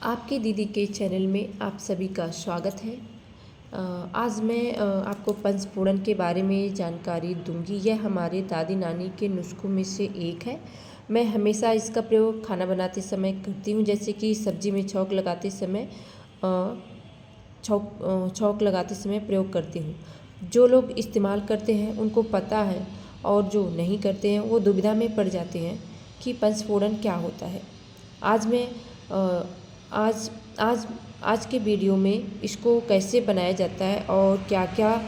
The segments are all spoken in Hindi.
आपकी दीदी के चैनल में आप सभी का स्वागत है। आज मैं आपको पंचफोड़न के बारे में जानकारी दूंगी। यह हमारे दादी नानी के नुस्खों में से एक है। मैं हमेशा इसका प्रयोग खाना बनाते समय करती हूँ, जैसे कि सब्जी में छौंक लगाते समय प्रयोग करती हूँ। जो लोग इस्तेमाल करते हैं उनको पता है, और जो नहीं करते हैं वो दुविधा में पड़ जाते हैं कि पंचफोड़न क्या होता है। आज मैं आज आज आज के वीडियो में इसको कैसे बनाया जाता है और क्या क्या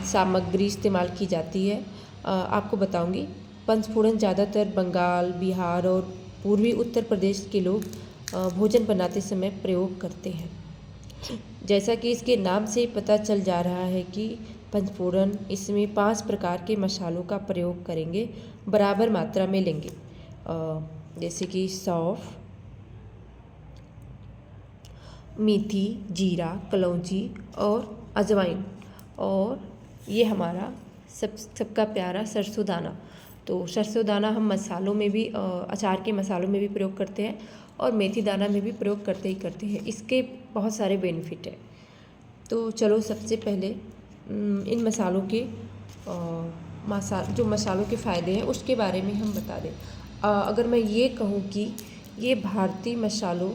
सामग्री इस्तेमाल की जाती है आपको बताऊंगी। पंचफोड़न ज़्यादातर बंगाल, बिहार और पूर्वी उत्तर प्रदेश के लोग भोजन बनाते समय प्रयोग करते हैं। जैसा कि इसके नाम से पता चल जा रहा है कि पंचफोड़न, इसमें 5 प्रकार के मसालों का प्रयोग करेंगे, बराबर मात्रा में लेंगे। जैसे कि सौंफ, मेथी, जीरा, कलौंजी और अजवाइन, और ये हमारा सबका प्यारा सरसों दाना। तो सरसों दाना हम मसालों में भी, अचार के मसालों में भी प्रयोग करते हैं, और मेथी दाना में भी प्रयोग करते ही करते हैं। इसके बहुत सारे बेनिफिट हैं। तो चलो सबसे पहले इन मसालों के जो मसालों के फ़ायदे हैं उसके बारे में हम बता दें। अगर मैं ये कहूँ कि ये भारतीय मसालों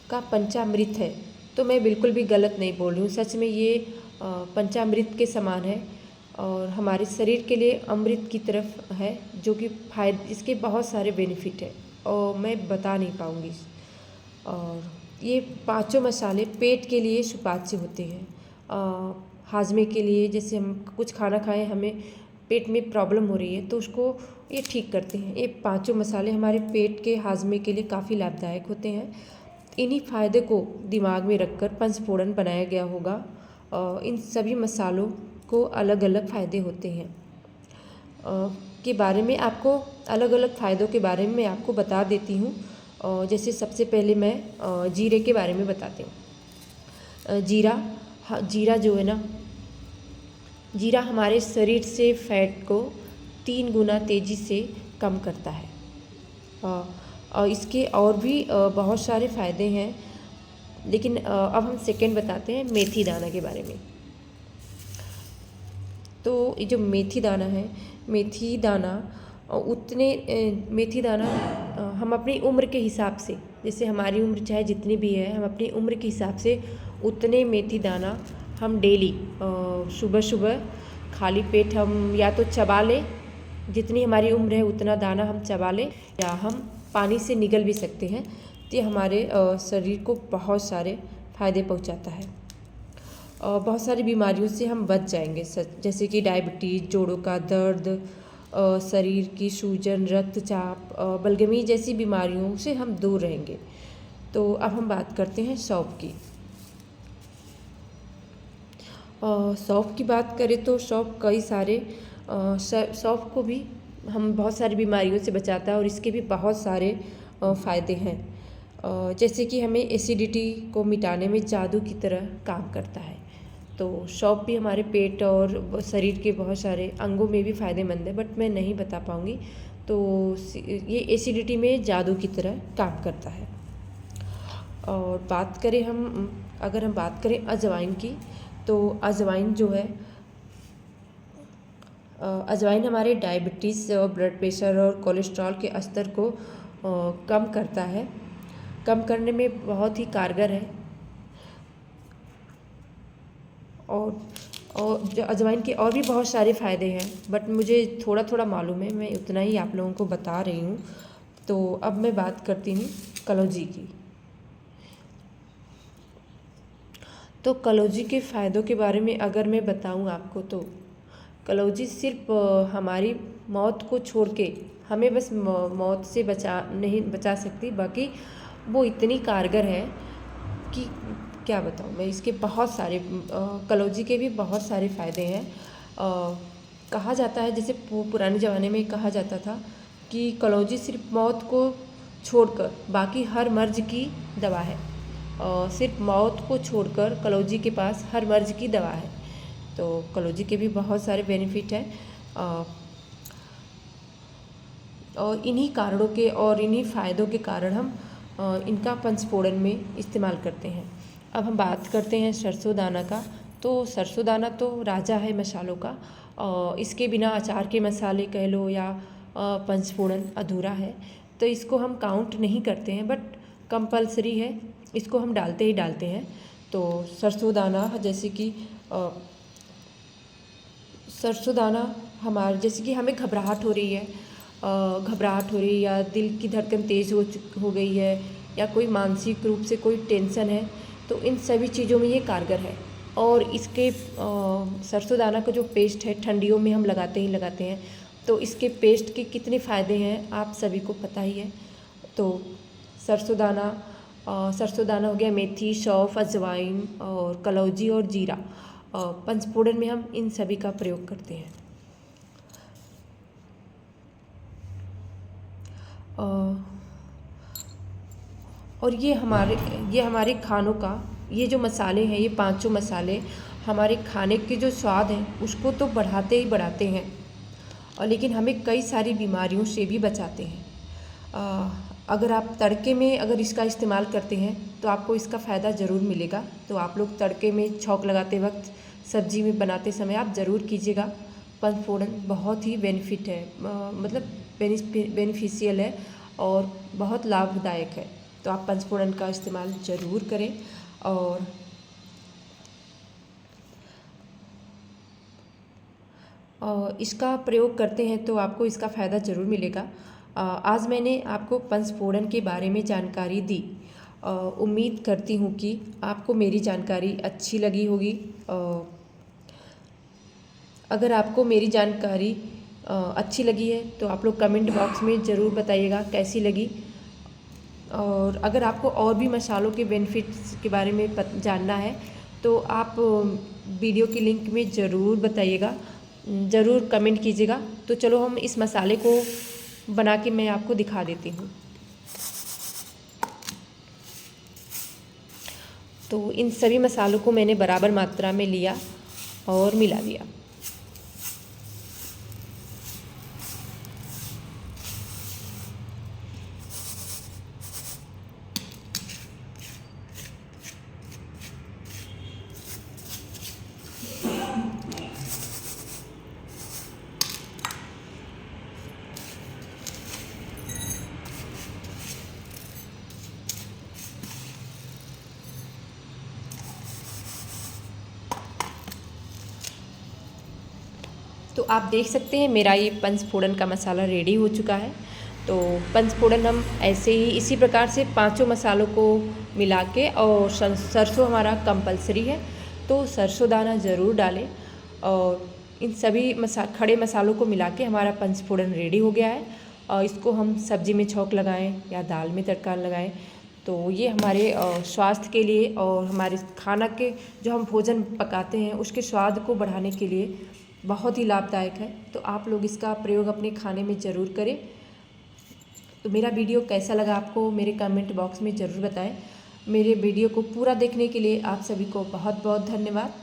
का पंचामृत है, तो मैं बिल्कुल भी गलत नहीं बोल रही हूँ। सच में ये पंचामृत के समान है और हमारे शरीर के लिए अमृत की तरफ है, जो कि इसके बहुत सारे बेनिफिट है और मैं बता नहीं पाऊँगी। और ये पांचों मसाले पेट के लिए सुपाच्य होते हैं। हाजमे के लिए, जैसे हम कुछ खाना खाएं, हमें पेट में प्रॉब्लम हो रही है, तो उसको ये ठीक करते हैं। ये पांचों मसाले हमारे पेट के हाजमे के लिए काफ़ी लाभदायक होते हैं। इन्हीं फ़ायदे को दिमाग में रखकर पंचफोड़न बनाया गया होगा। इन सभी मसालों को अलग अलग फ़ायदे होते हैं के बारे में आपको अलग अलग फ़ायदों के बारे में मैं आपको बता देती हूँ। जैसे सबसे पहले मैं जीरे के बारे में बताती हूँ। जीरा जो है ना, जीरा हमारे शरीर से फैट को 3 गुना तेज़ी से कम करता है। और इसके और भी बहुत सारे फ़ायदे हैं, लेकिन अब हम सेकंड बताते हैं मेथी दाना के बारे में। तो ये जो मेथी दाना है, मेथी दाना हम अपनी उम्र के हिसाब से, जैसे हमारी उम्र चाहे जितनी भी है, हम अपनी उम्र के हिसाब से उतने मेथी दाना हम डेली सुबह सुबह खाली पेट हम या तो चबा लें, जितनी हमारी उम्र है उतना दाना हम चबा लें, या हम पानी से निगल भी सकते हैं। तो ये हमारे शरीर को बहुत सारे फ़ायदे पहुंचाता है। बहुत सारी बीमारियों से हम बच जाएंगे, जैसे कि डायबिटीज़, जोड़ों का दर्द, शरीर की सूजन, रक्तचाप, बलगमी जैसी बीमारियों से हम दूर रहेंगे। तो अब हम बात करते हैं सौंफ की। सौंफ की बात करें तो सौंफ को भी हम बहुत सारी बीमारियों से बचाता है, और इसके भी बहुत सारे फ़ायदे हैं। जैसे कि हमें एसिडिटी को मिटाने में जादू की तरह काम करता है। तो सौंफ भी हमारे पेट और शरीर के बहुत सारे अंगों में भी फ़ायदेमंद है, बट मैं नहीं बता पाऊँगी। तो ये एसिडिटी में जादू की तरह काम करता है। और अगर हम बात करें अजवाइन की, तो अजवाइन जो है, अजवाइन हमारे डायबिटीज़ और ब्लड प्रेशर और कोलेस्ट्रॉल के स्तर को कम करता है, कम करने में बहुत ही कारगर है। और जो अजवाइन के और भी बहुत सारे फ़ायदे हैं, बट मुझे थोड़ा थोड़ा मालूम है, मैं उतना ही आप लोगों को बता रही हूँ। तो अब मैं बात करती हूँ कलौंजी की। तो कलौंजी के फ़ायदों के बारे में अगर मैं बताऊँ आपको, तो कलौंजी सिर्फ हमारी मौत को छोड़ के हमें बस मौत से नहीं बचा सकती, बाकी वो इतनी कारगर है कि क्या बताऊँ मैं। इसके बहुत सारे कलौंजी के भी बहुत सारे फ़ायदे हैं। कहा जाता है, जैसे पुराने ज़माने में कहा जाता था कि कलौंजी सिर्फ मौत को छोड़कर बाकी हर मर्ज की दवा है। सिर्फ मौत को छोड़कर कलौंजी के पास हर मर्ज की दवा है। तो कलौंजी के भी बहुत सारे बेनिफिट हैं, और इन्हीं कारणों के और इन्हीं फ़ायदों के कारण हम इनका पंचफोड़न में इस्तेमाल करते हैं। अब हम बात करते हैं सरसों दाना का। तो सरसों दाना तो राजा है मसालों का, इसके बिना अचार के मसाले कह लो या पंचफोड़न अधूरा है। तो इसको हम काउंट नहीं करते हैं, बट कंपलसरी है, इसको हम डालते ही डालते हैं। तो सरसों दाना जैसे कि सरसों दाना हमारे जैसे कि हमें घबराहट हो रही है, या दिल की धड़कन तेज़ हो गई है, या कोई मानसिक रूप से कोई टेंशन है, तो इन सभी चीज़ों में ये कारगर है। और इसके सरसों दाना का जो पेस्ट है ठंडियों में हम लगाते हैं। तो इसके पेस्ट के कितने फ़ायदे हैं आप सभी को पता ही है। तो सरसों दाना हो गया, मेथी, सौंफ, अजवाइन और कलौजी और जीरा। पंचफोड़न में हम इन सभी का प्रयोग करते हैं। और ये हमारे खानों का ये जो मसाले हैं, ये पांचों मसाले हमारे खाने के जो स्वाद हैं उसको तो बढ़ाते ही बढ़ाते हैं, और लेकिन हमें कई सारी बीमारियों से भी बचाते हैं। अगर आप तड़के में अगर इसका इस्तेमाल करते हैं तो आपको इसका फ़ायदा ज़रूर मिलेगा। तो आप लोग तड़के में छौंक लगाते वक्त, सब्जी में बनाते समय आप ज़रूर कीजिएगा। पंचफोड़न बहुत ही बेनिफिट है, मतलब बेनिफिशियल है और बहुत लाभदायक है। तो आप पंचफोड़न का इस्तेमाल ज़रूर करें। और इसका प्रयोग करते हैं तो आपको इसका फ़ायदा ज़रूर मिलेगा। आज मैंने आपको पंचफोड़न के बारे में जानकारी दी। उम्मीद करती हूँ कि आपको मेरी जानकारी अच्छी लगी होगी। अगर आपको मेरी जानकारी अच्छी लगी है तो आप लोग कमेंट बॉक्स में ज़रूर बताइएगा कैसी लगी। और अगर आपको और भी मसालों के बेनिफिट्स के बारे में जानना है तो आप वीडियो की लिंक में ज़रूर बताइएगा, ज़रूर कमेंट कीजिएगा। तो चलो हम इस मसाले को बना के मैं आपको दिखा देती हूँ। तो इन सभी मसालों को मैंने बराबर मात्रा में लिया और मिला दिया। तो आप देख सकते हैं मेरा ये पंचफोड़न का मसाला रेडी हो चुका है। तो पंचफोड़न हम ऐसे ही इसी प्रकार से पांचों मसालों को मिला के, और सरसों हमारा कंपलसरी है तो सरसों दाना ज़रूर डालें। और इन सभी खड़े मसालों को मिला के हमारा पंचफोड़न रेडी हो गया है। और इसको हम सब्जी में छौंक लगाएं या दाल में तड़का लगाएं तो ये हमारे स्वास्थ्य के लिए और हमारे खाना के जो हम भोजन पकाते हैं उसके स्वाद को बढ़ाने के लिए बहुत ही लाभदायक है। तो आप लोग इसका प्रयोग अपने खाने में ज़रूर करें। तो मेरा वीडियो कैसा लगा आपको मेरे कमेंट बॉक्स में ज़रूर बताएं। मेरे वीडियो को पूरा देखने के लिए आप सभी को बहुत बहुत धन्यवाद।